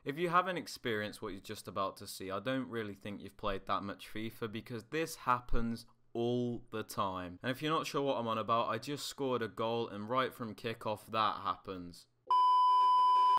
If you haven't experienced what you're just about to see, I don't really think you've played that much FIFA because this happens all the time. And if you're not sure what I'm on about, I just scored a goal and right from kickoff that happens.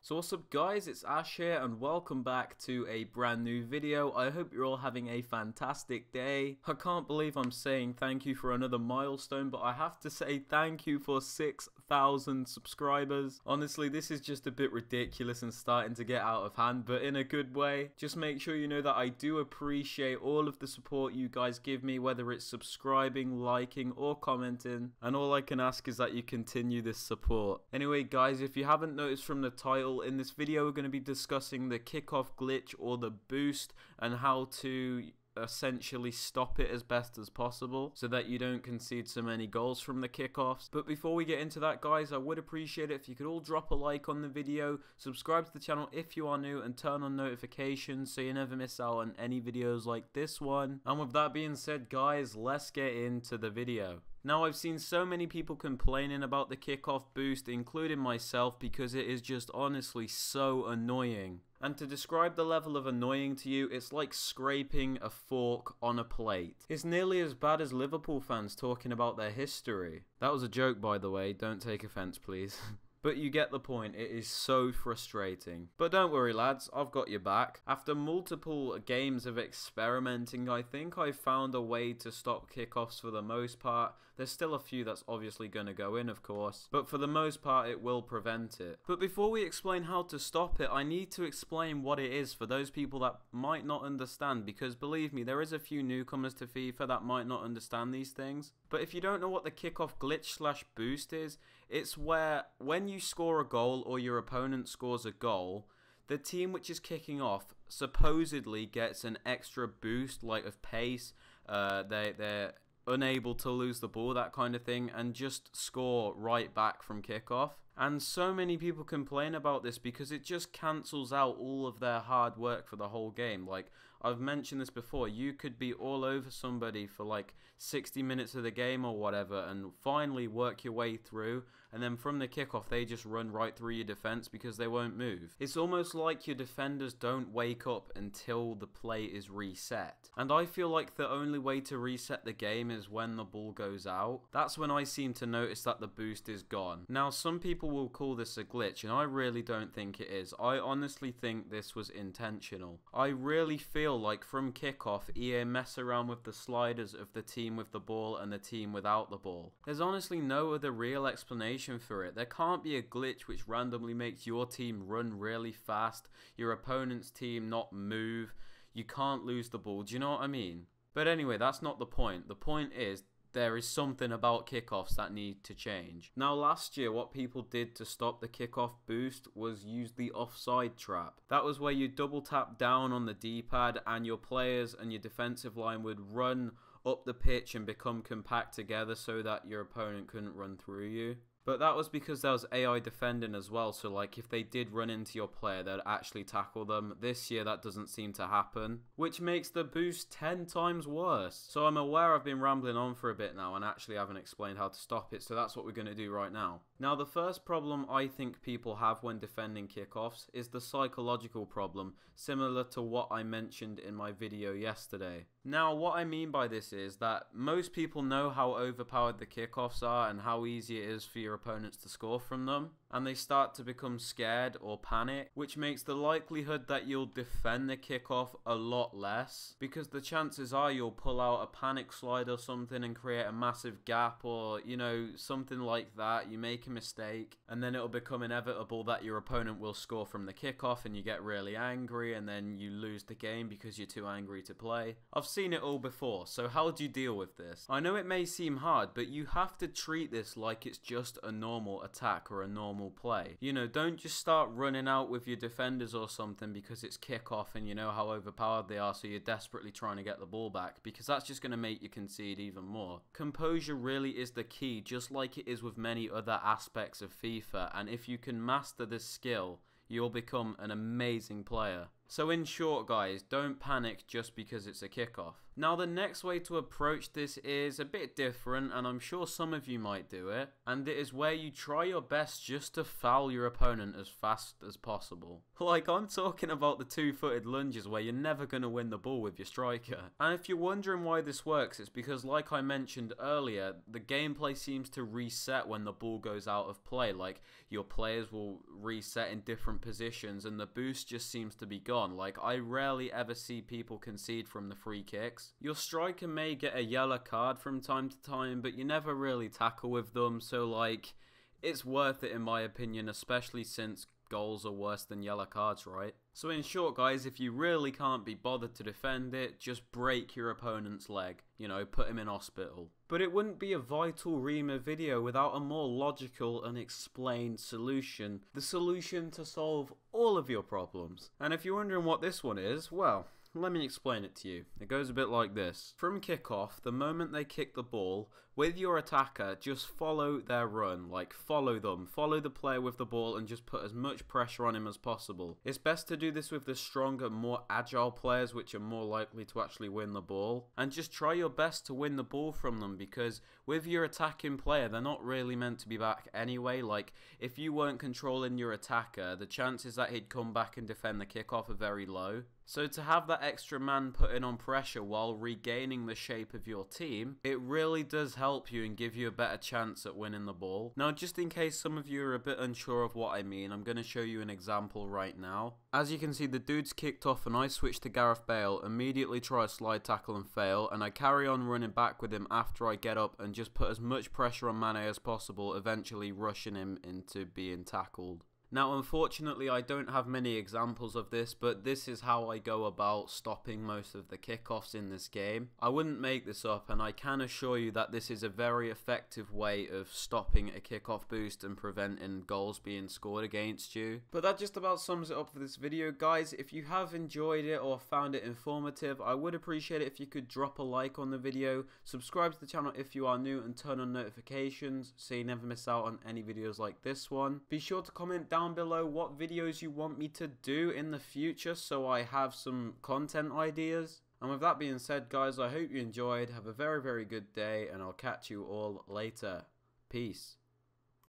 So what's up guys, it's Ash here and welcome back to a brand new video. I hope you're all having a fantastic day. I can't believe I'm saying thank you for another milestone, but I have to say thank you for 6,000 subscribers. Honestly, this is just a bit ridiculous and starting to get out of hand, but in a good way. Just make sure you know that I do appreciate all of the support you guys give me, whether it's subscribing, liking or commenting, and all I can ask is that you continue this support. Anyway guys, if you haven't noticed from the title, in this video we're going to be discussing the kickoff glitch or the boost and how to essentially stop it as best as possible so that you don't concede so many goals from the kickoffs. But before we get into that guys, I would appreciate it if you could all drop a like on the video, subscribe to the channel if you are new and turn on notifications so you never miss out on any videos like this one. And with that being said guys, let's get into the video. Now I've seen so many people complaining about the kickoff boost, including myself, because it is just honestly so annoying. And to describe the level of annoying to you, it's like scraping a fork on a plate. It's nearly as bad as Liverpool fans talking about their history. That was a joke by the way, don't take offense please. But you get the point, it is so frustrating. But don't worry lads, I've got your back. After multiple games of experimenting, I think I've found a way to stop kickoffs for the most part. There's still a few that's obviously going to go in of course, but for the most part it will prevent it. But before we explain how to stop it, I need to explain what it is for those people that might not understand, because believe me, there is a few newcomers to FIFA that might not understand these things. But if you don't know what the kickoff glitch / boost is, it's where when you score a goal or your opponent scores a goal, the team which is kicking off supposedly gets an extra boost, like of pace. They're unable to lose the ball, that kind of thing, and just score right back from kickoff. And so many people complain about this because it just cancels out all of their hard work for the whole game. Like, I've mentioned this before, you could be all over somebody for like 60 minutes of the game or whatever and finally work your way through, and then from the kickoff they just run right through your defense because they won't move. It's almost like your defenders don't wake up until the play is reset. And I feel like the only way to reset the game is when the ball goes out. That's when I seem to notice that the boost is gone. Now some people will call this a glitch and I really don't think it is. I honestly think this was intentional. I really feel like from kickoff EA mess around with the sliders of the team with the ball and the team without the ball. There's honestly no other real explanation for it. There can't be a glitch which randomly makes your team run really fast, your opponent's team not move, you can't lose the ball, do you know what I mean? But anyway, that's not the point. The point is there is something about kickoffs that need to change. Now last year what people did to stop the kickoff boost was use the offside trap. That was where you double tap down on the D-pad and your players and your defensive line would run up the pitch and become compact together so that your opponent couldn't run through you. But that was because there was AI defending as well, so like if they did run into your player, they'd actually tackle them. This year that doesn't seem to happen, which makes the boost 10 times worse. So I'm aware I've been rambling on for a bit now and actually haven't explained how to stop it, so that's what we're going to do right now. Now the first problem I think people have when defending kickoffs is the psychological problem, similar to what I mentioned in my video yesterday. Now what I mean by this is that most people know how overpowered the kickoffs are and how easy it is for your opponents to score from them, and they start to become scared or panic, which makes the likelihood that you'll defend the kickoff a lot less, because the chances are you'll pull out a panic slide or something and create a massive gap, or you know, something like that. You make a mistake and then it'll become inevitable that your opponent will score from the kickoff and you get really angry and then you lose the game because you're too angry to play. I've seen it all before, so how do you deal with this? I know it may seem hard, but you have to treat this like it's just a normal attack or a normal play. You know, don't just start running out with your defenders or something because it's kickoff and you know how overpowered they are, so you're desperately trying to get the ball back, because that's just going to make you concede even more. Composure really is the key, just like it is with many other aspects of FIFA, and if you can master this skill, you'll become an amazing player. So in short guys, don't panic just because it's a kickoff. Now the next way to approach this is a bit different, and I'm sure some of you might do it, and it is where you try your best just to foul your opponent as fast as possible. Like, I'm talking about the two-footed lunges where you're never going to win the ball with your striker. And if you're wondering why this works, it's because, like I mentioned earlier, the gameplay seems to reset when the ball goes out of play. Like, your players will reset in different positions and the boost just seems to be gone. Like, I rarely ever see people concede from the free kicks. Your striker may get a yellow card from time to time, but you never really tackle with them, so like, it's worth it in my opinion, especially since goals are worse than yellow cards, right? So in short guys, if you really can't be bothered to defend it, just break your opponent's leg, you know, put him in hospital. But it wouldn't be a vital Rema video without a more logical and explained solution. The solution to solve all of your problems. And if you're wondering what this one is, well, let me explain it to you. It goes a bit like this. From kickoff, the moment they kick the ball, with your attacker, just follow their run. Like, follow them. Follow the player with the ball and just put as much pressure on him as possible. It's best to do this with the stronger, more agile players, which are more likely to actually win the ball. And just try your best to win the ball from them, because with your attacking player, they're not really meant to be back anyway. Like, if you weren't controlling your attacker, the chances that he'd come back and defend the kickoff are very low. So to have that extra man putting on pressure while regaining the shape of your team, it really does help you and give you a better chance at winning the ball. Now, just in case some of you are a bit unsure of what I mean, I'm going to show you an example right now. As you can see, the dude's kicked off and I switch to Gareth Bale, immediately try a slide tackle and fail, and I carry on running back with him after I get up and just put as much pressure on Mane as possible, eventually rushing him into being tackled. Now, unfortunately, I don't have many examples of this, but this is how I go about stopping most of the kickoffs in this game. I wouldn't make this up, and I can assure you that this is a very effective way of stopping a kickoff boost and preventing goals being scored against you. But that just about sums it up for this video, guys. If you have enjoyed it or found it informative, I would appreciate it if you could drop a like on the video, subscribe to the channel if you are new, and turn on notifications so you never miss out on any videos like this one. Be sure to comment down below what videos you want me to do in the future so I have some content ideas. And with that being said, guys, I hope you enjoyed. Have a very, very good day, and I'll catch you all later. Peace.